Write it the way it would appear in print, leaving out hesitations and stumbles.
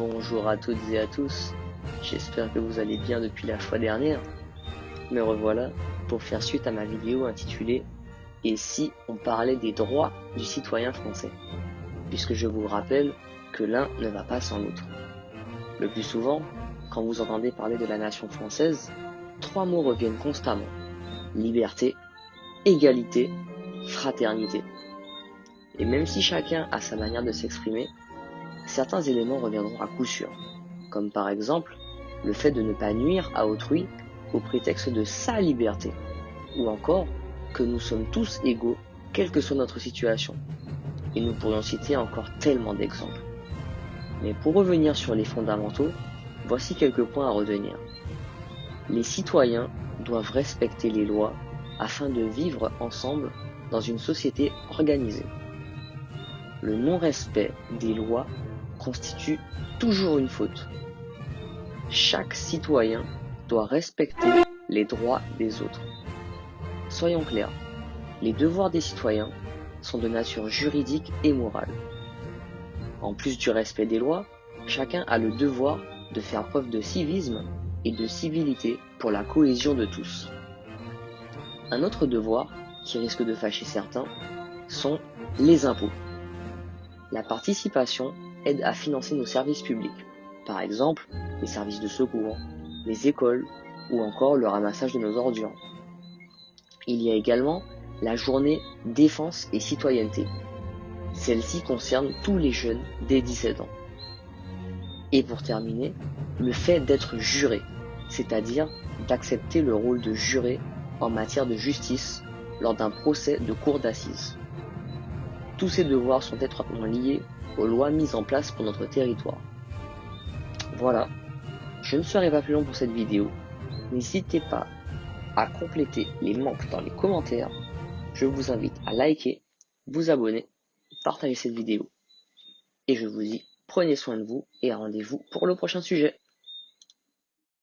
Bonjour à toutes et à tous, j'espère que vous allez bien depuis la fois dernière. Me revoilà pour faire suite à ma vidéo intitulée « Et si on parlait des droits du citoyen français ?» puisque je vous rappelle que l'un ne va pas sans l'autre. Le plus souvent, quand vous entendez parler de la nation française, 3 mots reviennent constamment: liberté, égalité, fraternité. Et même si chacun a sa manière de s'exprimer, certains éléments reviendront à coup sûr, comme par exemple le fait de ne pas nuire à autrui au prétexte de sa liberté, ou encore que nous sommes tous égaux, quelle que soit notre situation. Et nous pourrions citer encore tellement d'exemples. Mais pour revenir sur les fondamentaux, voici quelques points à retenir. Les citoyens doivent respecter les lois afin de vivre ensemble dans une société organisée. Le non-respect des lois constitue toujours une faute. Chaque citoyen doit respecter les droits des autres. Soyons clairs, les devoirs des citoyens sont de nature juridique et morale. En plus du respect des lois, chacun a le devoir de faire preuve de civisme et de civilité pour la cohésion de tous. Un autre devoir, qui risque de fâcher certains, sont les impôts. La participation aide à financer nos services publics, par exemple les services de secours, les écoles ou encore le ramassage de nos ordures. Il y a également la journée défense et citoyenneté. Celle-ci concerne tous les jeunes dès 17 ans. Et pour terminer, le fait d'être juré, c'est-à-dire d'accepter le rôle de juré en matière de justice lors d'un procès de cour d'assises. Tous ces devoirs sont étroitement liés aux lois mises en place pour notre territoire. Voilà, je ne serai pas plus long pour cette vidéo. N'hésitez pas à compléter les manques dans les commentaires. Je vous invite à liker, vous abonner, partager cette vidéo. Et je vous dis, prenez soin de vous et rendez-vous pour le prochain sujet.